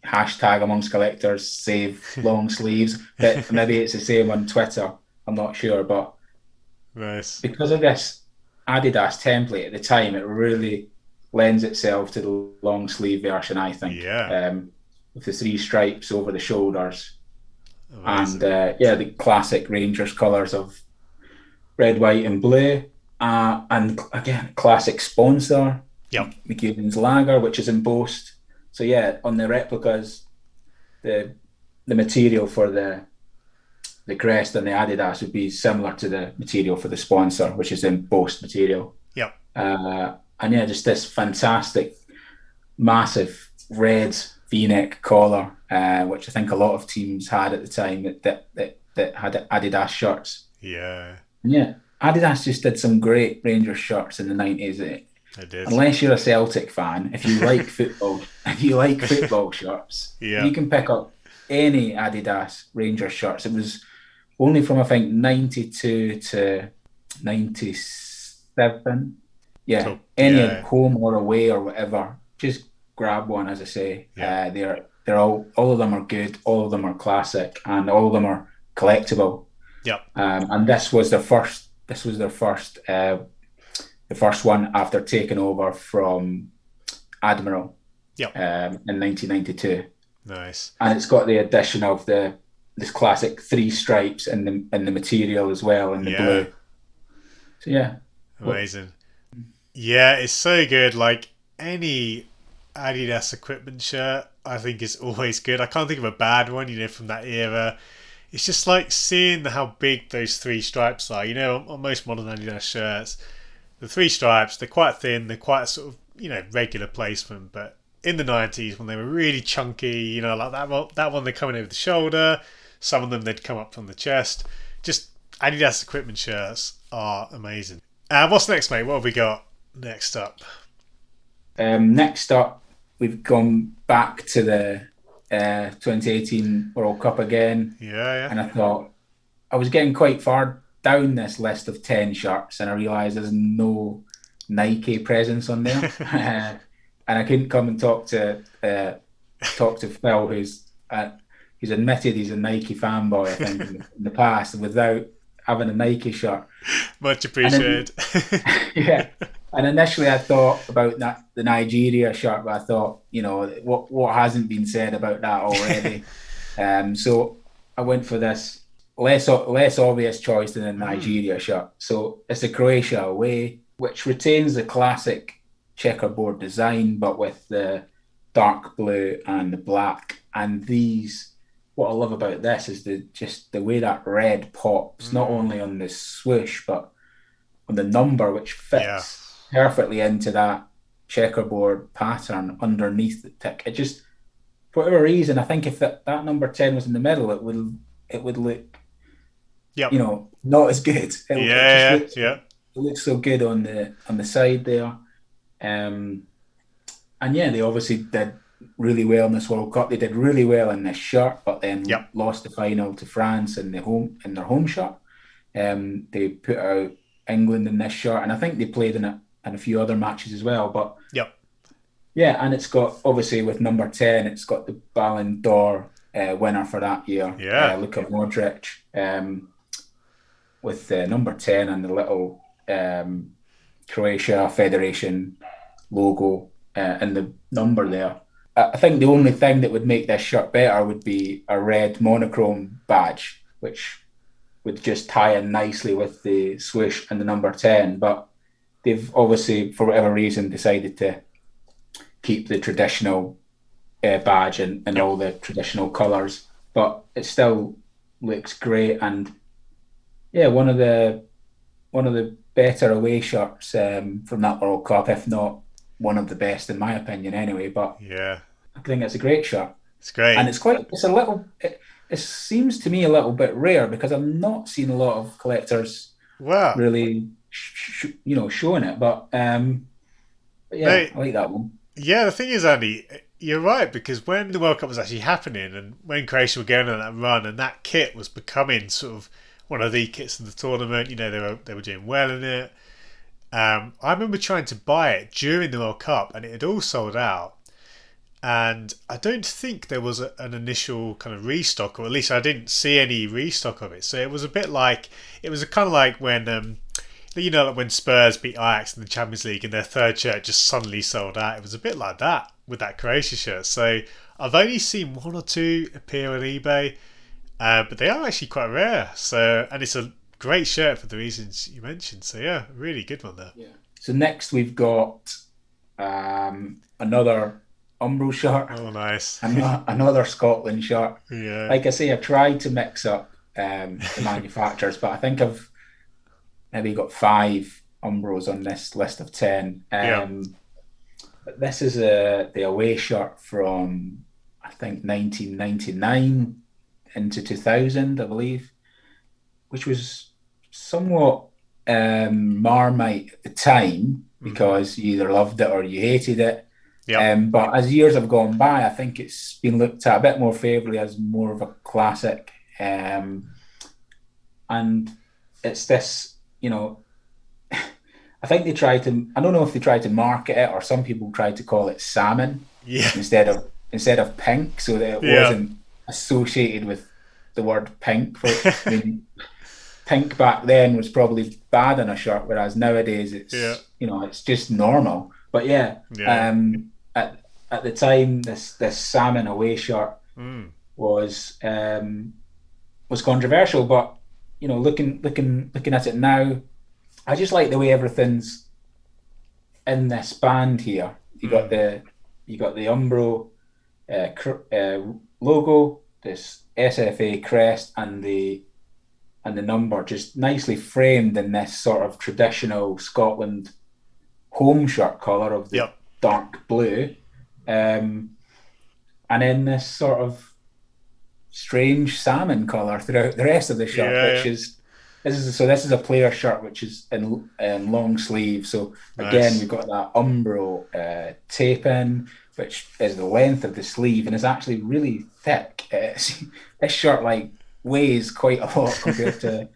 hashtag amongst collectors, save long sleeves. But maybe it's the same on Twitter. I'm not sure, but Nice. because of this Adidas template at the time, it really lends itself to the long sleeve version, I think, Yeah, with the three stripes over the shoulders, and amazing. yeah, the classic Rangers colours of red, white, and blue, and again, classic sponsor, Yep. McEwen's Lager, which is embossed. So yeah, on the replicas, the material for the crest and the Adidas would be similar to the material for the sponsor, which is embossed material. Yep. And yeah, just this fantastic, massive red V-neck collar, which I think a lot of teams had at the time that had Adidas shirts. Yeah, And yeah, Adidas just did some great Rangers shirts in the 90s. I did. Unless you're a Celtic fan, if you like football, if you like football shirts, Yeah. you can pick up any Adidas Rangers shirts. It was only from I think 92 to 97. Yeah, Cool. any at Yeah. home or away or whatever. Just grab one, as I say. Yeah. They're all of them are good, all of them are classic, and all of them are collectible. Yep. And this was their first. This was their first. The first one after taking over from Admiral. Yep. In 1992, Nice. and it's got the addition of the this classic 3 stripes in the material as well, in the Yeah, blue. So yeah. amazing. Yeah, it's so good. Like any Adidas equipment shirt, I think is always good. I can't think of a bad one, from that era. It's just like seeing how big those 3 stripes are. On most modern Adidas shirts, the 3 stripes, they're quite thin, they're quite sort of, regular placement. But in the 90s, when they were really chunky, like that one they're coming over the shoulder, some of them they'd come up from the chest. Just Adidas equipment shirts are amazing. What's next, mate? What have we got next up? Next up, we've gone back to the 2018 World Cup again. Yeah. And I thought I was getting quite far down this list of 10 shirts, and I realised there's no Nike presence on there. And I couldn't come and talk to Phil, who's admitted he's a Nike fanboy, I think, in the past, without having a Nike shirt. Much appreciated. Yeah. And initially I thought about the Nigeria shirt, but I thought, what hasn't been said about that already? So I went for this less obvious choice than a Nigeria shirt. So it's a Croatia away, which retains the classic checkerboard design, but with the dark blue and the black. And what I love about this is the way that red pops, not only on the swoosh, but on the number, which fits perfectly into that checkerboard pattern underneath the tick. It just, for whatever reason, I think if that number 10 was in the middle, it would look, not as good. It looks so good on the side there. And yeah, they obviously did really well in this World Cup. They did really well in this shirt, but then lost the final to France in their home shirt. They put out England in this shirt, and I think they played in it in a few other matches as well. But and it's got, obviously with number 10, it's got the Ballon d'Or winner for that year, Luka Modric, with number 10 and the little Croatia Federation logo and the number there. I think the only thing that would make this shirt better would be a red monochrome badge, which would just tie in nicely with the swoosh and the number 10. But they've obviously, for whatever reason, decided to keep the traditional badge and all the traditional colours. But it still looks great, and one of the better away shirts from that World Cup, if not one of the best in my opinion anyway. But I think it's a great shirt. It's great. And it seems to me a little bit rare, because I've not seen a lot of collectors really showing it. But I like that one. Yeah, the thing is, Andy, you're right, because when the World Cup was actually happening and when Croatia were going on that run and that kit was becoming sort of one of the kits of the tournament, they were doing well in it. I remember trying to buy it during the World Cup and it had all sold out. And I don't think there was an initial kind of restock, or at least I didn't see any restock of it. So it was a bit like, it was kind of like when, like when Spurs beat Ajax in the Champions League and their third shirt just suddenly sold out. It was a bit like that with that Croatia shirt. So I've only seen one or two appear on eBay, but they are actually quite rare. So, and it's a great shirt for the reasons you mentioned. So yeah, really good one there. Yeah. So next we've got another Umbro shirt. Oh, nice. Another Scotland shirt. Yeah. Like I say, I tried to mix up the manufacturers, but I think I've maybe got 5 Umbros on this list of 10. But this is the away shirt from, I think, 1999 into 2000, I believe, which was somewhat Marmite at the time, because you either loved it or you hated it. But as years have gone by, I think it's been looked at a bit more favourably as more of a classic. And it's this, I think they tried to, I don't know if they tried to market it, or some people tried to call it salmon instead of pink, so that it wasn't associated with the word pink. I mean, pink back then was probably bad on a shirt, whereas nowadays it's it's just normal. But at the time, this salmon away shirt was was controversial. But looking at it now, I just like the way everything's in this band here. You got the Umbro logo, this SFA crest, and the number just nicely framed in this sort of traditional Scotland home shirt colour of the dark blue, and then this sort of strange salmon colour throughout the rest of the shirt, this is a player shirt which is in long sleeve. So again, we've got that Umbro tape in, which is the length of the sleeve and is actually really thick. This shirt weighs quite a lot compared to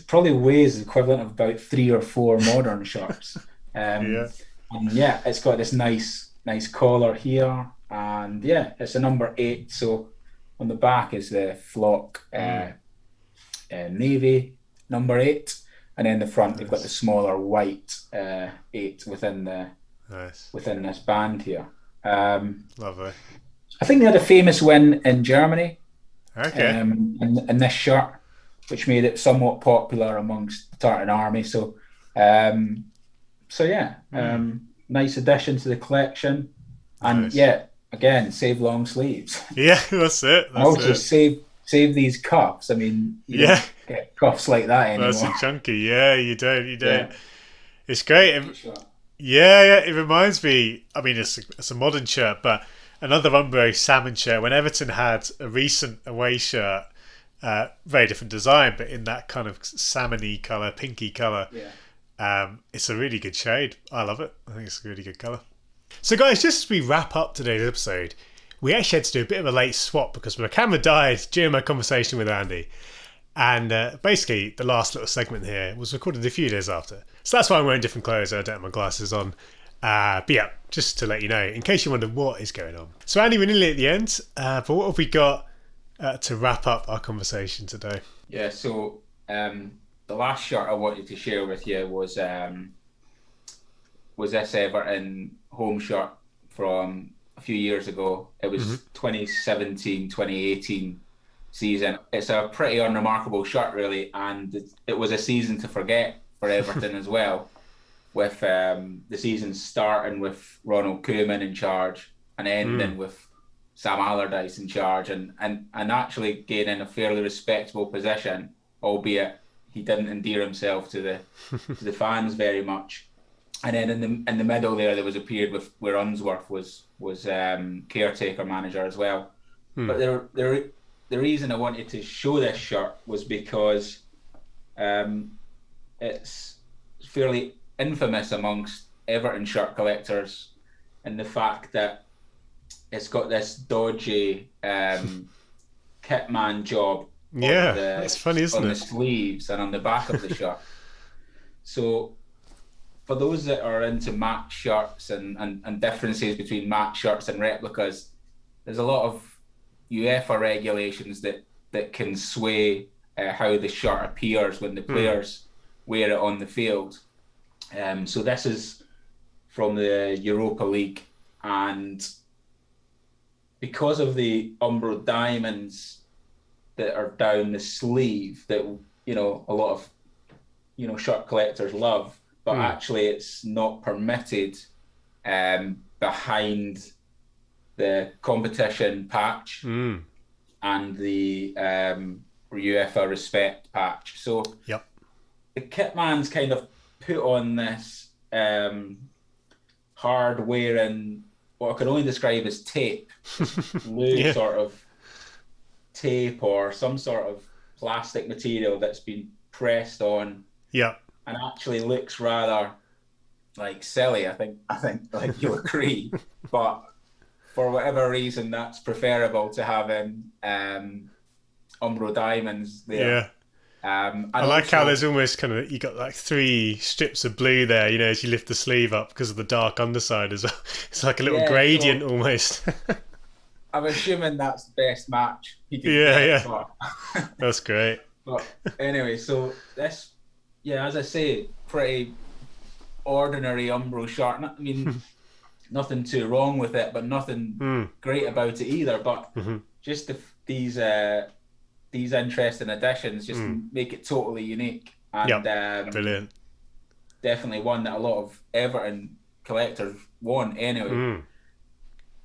probably weighs the equivalent of about 3 or 4 modern shirts. And it's got this nice collar here, and it's a number 8. So on the back is the flock navy number 8, and then the front they've got the smaller white 8 within this band here. Lovely. I think they had a famous win in Germany. Okay. In this shirt, which made it somewhat popular amongst the Tartan Army. So, nice addition to the collection, and again, save long sleeves. Yeah, that's it. Save these cuffs. I mean, you don't get cuffs like that anymore. That's a chunky. Yeah, you don't. Yeah. It's great. It reminds me. I mean, it's a modern shirt, but another Umbro salmon shirt. When Everton had a recent away shirt, very different design, but in that kind of salmony colour, pinky colour. Yeah. It's a really good shade. I love it. I think it's a really good colour. So guys, just as we wrap up today's episode, we actually had to do a bit of a late swap because my camera died during my conversation with Andy. And basically, the last little segment here was recorded a few days after. So that's why I'm wearing different clothes. I don't have my glasses on. But yeah, just to let you know, in case you wonder what is going on. So Andy, we're nearly at the end. But what have we got to wrap up our conversation today? Yeah, so the last shirt I wanted to share with you was this Everton home shirt from a few years ago. It was 2017-2018 season. It's a pretty unremarkable shirt, really, and it was a season to forget for Everton as well, with the season starting with Ronald Koeman in charge and ending with Sam Allardyce in charge, and actually gaining a fairly respectable position, albeit he didn't endear himself to the fans very much. And then in the middle there was a period where Unsworth was caretaker manager as well. But the reason I wanted to show this shirt was because it's fairly infamous amongst Everton shirt collectors in the fact that it's got this dodgy kitman job. That's funny, isn't it? On the sleeves and on the back of the shirt. So for those that are into match shirts and differences between match shirts and replicas, there's a lot of UEFA regulations that can sway how the shirt appears when the players wear it on the field. So this is from the Europa League, and because of the Umbro diamonds that are down the sleeve that a lot of shirt collectors love, but actually it's not permitted behind the competition patch and the UEFA respect patch. So the kitman's kind of put on this hard wearing, what I can only describe as tape, blue sort of tape or some sort of plastic material that's been pressed on. And actually looks rather silly. I think you'll agree. But for whatever reason, that's preferable to having Umbro diamonds there. I like how there's almost you got 3 strips of blue there, as you lift the sleeve up because of the dark underside as well. It's like a little gradient almost. I'm assuming that's the best match he could get. But that's great. But anyway, so this, as I say, pretty ordinary Umbro shirt. I mean, nothing too wrong with it, but nothing great about it either. But just these these interesting additions just make it totally unique. And Brilliant. Definitely one that a lot of Everton collectors want anyway.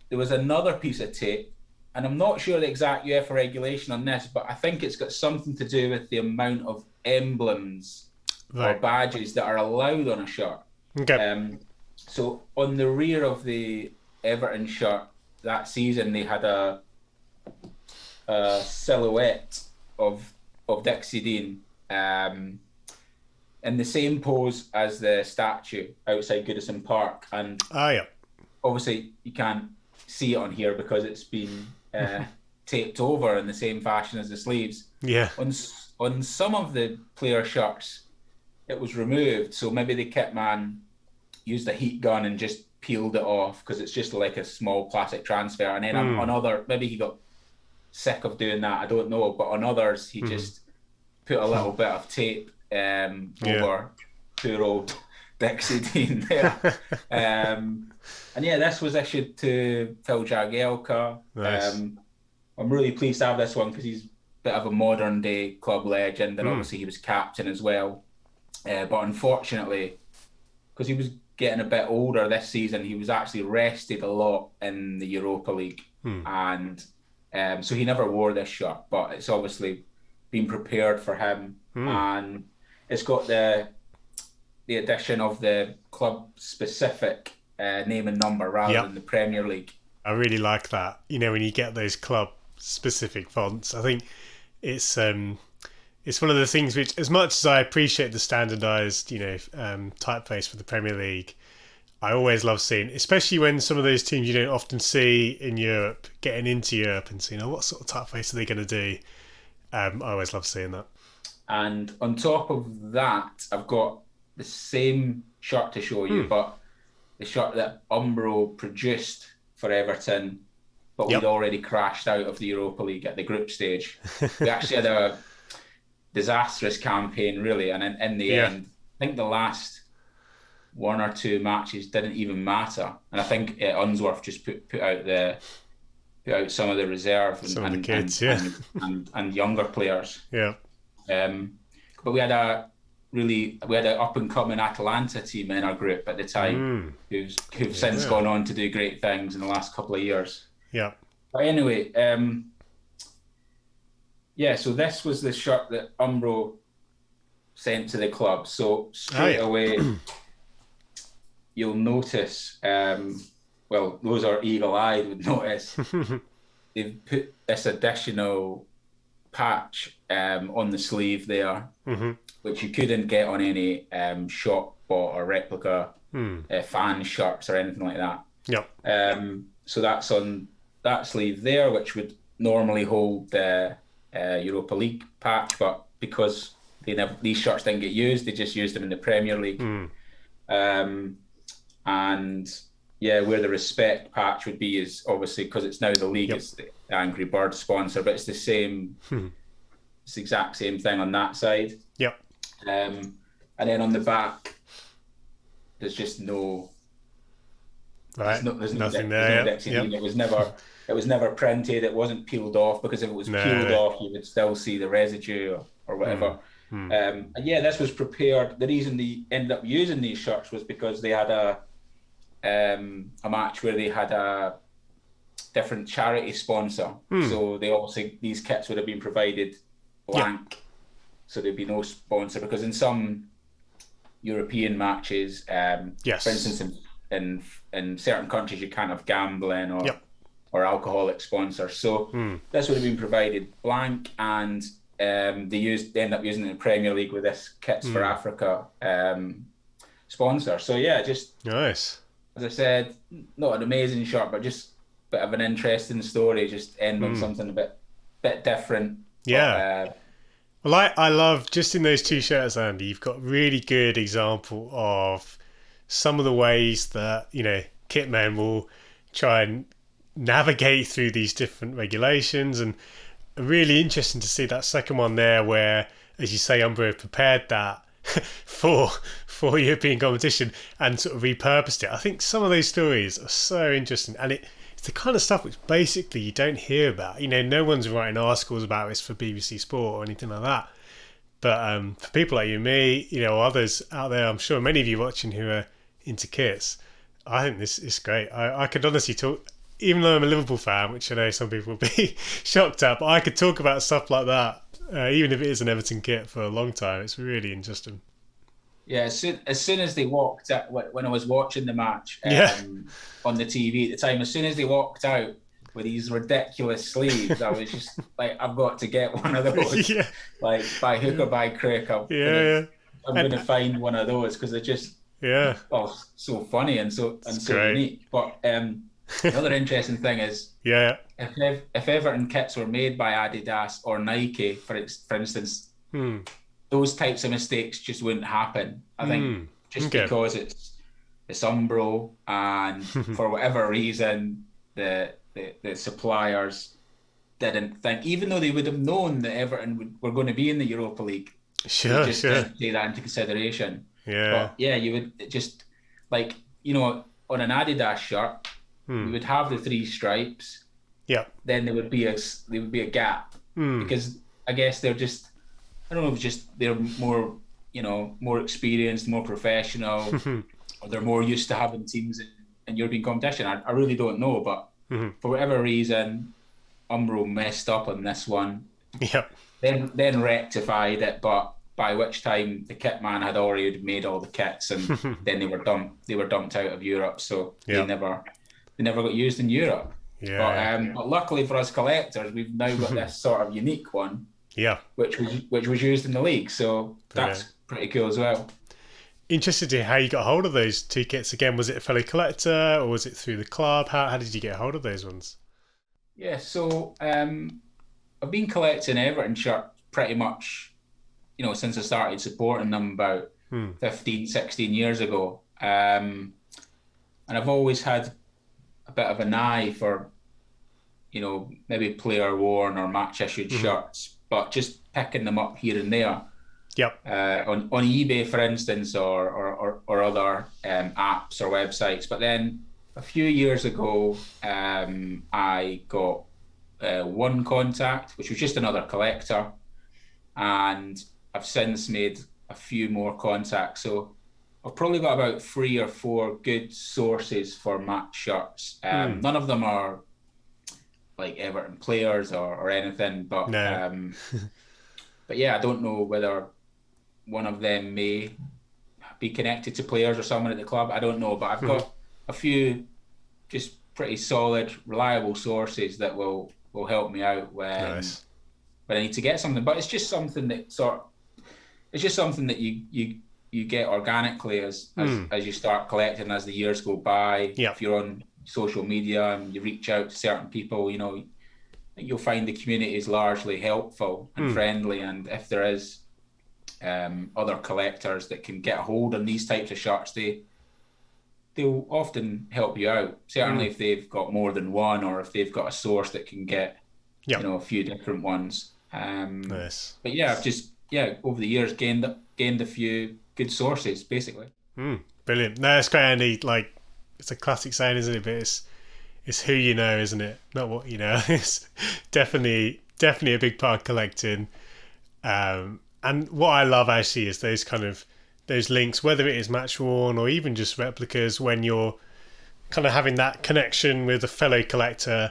There was another piece of tape, and I'm not sure the exact UEFA regulation on this, but I think it's got something to do with the amount of emblems or badges that are allowed on a shirt. Okay. So on the rear of the Everton shirt that season, they had a silhouette of Dixie Dean in the same pose as the statue outside Goodison Park. And obviously you can't see it on here because it's been taped over in the same fashion as the sleeves. Yeah. On some of the player shirts, it was removed. So maybe the kitman used a heat gun and just peeled it off because it's just like a small plastic transfer. And then on other, maybe he got sick of doing that, I don't know. But on others, he just put a little bit of tape over poor old Dixie Dean there. And yeah, this was issued to Phil Jagielka. Nice. I'm really pleased to have this one because he's a bit of a modern day club legend, and obviously he was captain as well. But unfortunately, because he was getting a bit older this season, he was actually rested a lot in the Europa League. And so he never wore this shirt, but it's obviously been prepared for him. And it's got the addition of the club specific name and number rather than the Premier League. I really like that. You know, when you get those club specific fonts, I think it's one of the things which, as much as I appreciate the standardized, typeface for the Premier League, I always love seeing, especially when some of those teams you don't often see in Europe, getting into Europe and seeing, what sort of typeface are they going to do? I always love seeing that. And on top of that, I've got the same shirt to show you, but the shirt that Umbro produced for Everton, but we'd already crashed out of the Europa League at the group stage. We actually had a disastrous campaign, really, and in the end, I think the last one or two matches didn't even matter, and I think Unsworth just put out some of the reserve and younger players. But we had an up and coming Atalanta team in our group at the time, who've since gone on to do great things in the last couple of years. But anyway, so this was the shirt that Umbro sent to the club. So straight away, you'll notice, those are eagle-eyed would notice, they've put this additional patch on the sleeve there, which you couldn't get on any shop bought or replica fan shirts or anything like that. So that's on that sleeve there, which would normally hold the Europa League patch, but because these shirts didn't get used, they just used them in the Premier League. And where the respect patch would be is obviously because it's now the league, it's the Angry Bird sponsor, but it's the same, it's the exact same thing on that side. And then on the back, there's just no. There's nothing there. It was never printed. It wasn't peeled off, because if it was peeled off, you would still see the residue or whatever. And this was prepared. The reason they ended up using these shirts was because they had a match where they had a different charity sponsor. So these kits would have been provided blank. So there'd be no sponsor, because in some European matches, for instance, in certain countries, you can't have gambling or alcoholic sponsors. So this would have been provided blank, and they end up using it in the Premier League with this Kits for Africa sponsor. So just nice. As I said, not an amazing shirt, but just a bit of an interesting story. Just end on something a bit different. Well, I love, just in those two shirts, Andy, you've got a really good example of some of the ways that, kitmen will try and navigate through these different regulations, and really interesting to see that second one there where, as you say, Umbro prepared that for European competition and sort of repurposed it. I think some of those stories are so interesting, and it's it's the kind of stuff which basically you don't hear about. No one's writing articles about this for BBC Sport or anything like that. But for people like you and me, or others out there, I'm sure many of you watching who are into kits, I think this is great. I could honestly talk, even though I'm a Liverpool fan, which I know some people will be shocked at, but I could talk about stuff like that, even if it is an Everton kit, for a long time. It's really interesting. Yeah, as soon as they walked out, when I was watching the match on the TV at the time, as soon as they walked out with these ridiculous sleeves, I was just like, I've got to get one of those. Yeah. Like, by hook or by crook, I'm going to find one of those, because they're just so funny and so unique. But the other interesting thing is, if Everton kits were made by Adidas or Nike, for instance, those types of mistakes just wouldn't happen. I think because it's Umbro, and for whatever reason the suppliers didn't think, even though they would have known that Everton were going to be in the Europa League, didn't take that into consideration. But you would just, like, on an Adidas shirt, we would have the 3 stripes. Yeah. Then there would be a gap, because I guess they're just, I don't know, it's just they're more, more experienced, more professional, or they're more used to having teams in European competition. I really don't know, but for whatever reason, Umbro messed up on this one. Yep. Then rectified it, but by which time the kitman had already made all the kits, and then they were dumped out of Europe, so they never got used in Europe. But luckily for us collectors, we've now got this sort of unique one. Yeah, which was used in the league, so that's pretty cool as well. Interested to hear how you got hold of those 2 kits again. Was it a fellow collector, or was it through the club? How did you get hold of those ones? Yeah, so I've been collecting Everton shirts pretty much, since I started supporting them about 15, 16 years ago, and I've always had a bit of an eye for, maybe player worn or match issued shirts, but just picking them up here and there. Yep. On eBay, for instance, or other apps or websites. But then a few years ago, I got one contact, which was just another collector, and I've since made a few more contacts. So I've probably got about 3 or 4 good sources for match shirts. None of them are like Everton players or anything, but but yeah, I don't know whether one of them may be connected to players or someone at the club. I don't know, but I've got a few just pretty solid, reliable sources that will help me out when I need to get something. But it's just something that you get organically as you start collecting, as the years go by. Yep. If you're on social media and you reach out to certain people, you'll find the community is largely helpful and friendly. And if there is other collectors that can get a hold on these types of shirts, they'll often help you out. Certainly if they've got more than one, or if they've got a source that can get a few different ones. Nice. But yeah, I've just over the years gained a few good sources, basically. Brilliant. No, it's great, Andy. Like, it's a classic saying, isn't it? But it's who you know, isn't it? Not what you know. It's definitely a big part of collecting. And what I love actually is those links, whether it is match worn or even just replicas, when you're kind of having that connection with a fellow collector.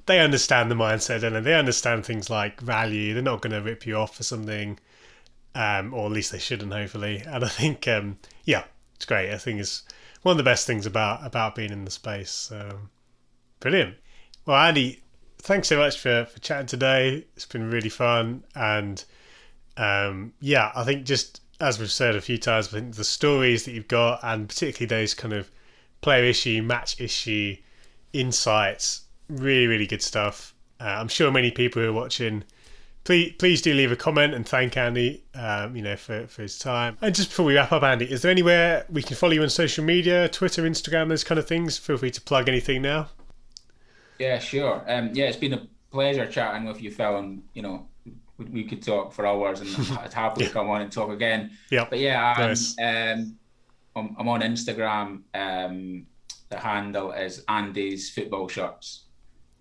They understand the mindset, and they understand things like value. They're not going to rip you off for something, or at least they shouldn't, hopefully. And I think, it's great. I think it's one of the best things about being in the space. So, brilliant. Well, Andy, thanks so much for chatting today. It's been really fun. And I think, just as we've said a few times, I think the stories that you've got, and particularly those kind of player issue, match issue insights, really, really good stuff. I'm sure many people who are watching, please do leave a comment and thank Andy, for his time. And just before we wrap up, Andy, is there anywhere we can follow you on social media, Twitter, Instagram, those kind of things? Feel free to plug anything now. Yeah, sure. It's been a pleasure chatting with you, Phil, and we could talk for hours, and I'd happily come on and talk again. Yeah. But yeah, nice. I'm on Instagram the handle is Andy's Football Shirts.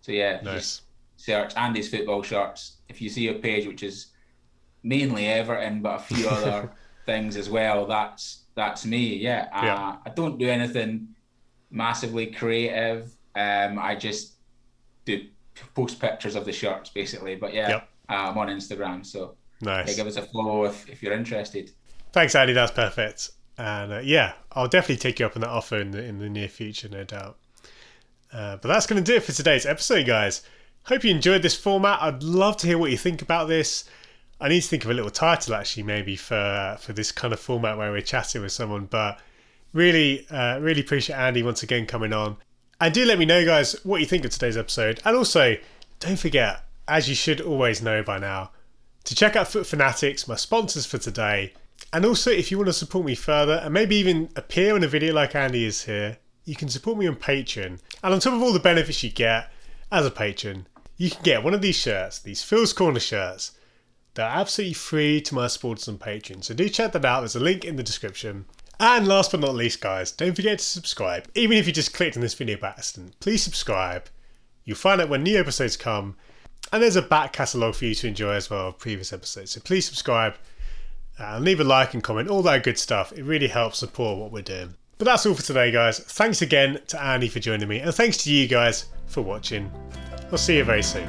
So yeah, Nice. just search Andy's Football Shirts. If you see a page which is mainly Everton, but a few other things as well, that's me. Yeah. I don't do anything massively creative. I just do post pictures of the shirts basically. But yeah, I'm on Instagram, so nice. Yeah, give us a follow if you're interested. Thanks, Andy. That's perfect. And yeah, I'll definitely take you up on that offer in the near future, no doubt. But that's going to do it for today's episode, guys. Hope you enjoyed this format. I'd love to hear what you think about this. I need to think of a little title actually, maybe for this kind of format where we're chatting with someone. But really appreciate Andy once again coming on. And do let me know, guys, what you think of today's episode. And also, don't forget, as you should always know by now, to check out Foot Fanatics, my sponsors for today. And also, if you want to support me further and maybe even appear in a video like Andy is here, you can support me on Patreon. And on top of all the benefits you get as a patron, you can get one of these shirts, these Phil's Corner shirts. They're absolutely free to my supporters on Patreon. So do check that out. There's a link in the description. And last but not least, guys, don't forget to subscribe. Even if you just clicked on this video by accident, please subscribe. You'll find out when new episodes come. And there's a back catalogue for you to enjoy as well of previous episodes. So please subscribe. Leave a like and comment, all that good stuff. It really helps support what we're doing. But that's all for today, guys. Thanks again to Andy for joining me. And thanks to you guys for watching. I'll see you very soon.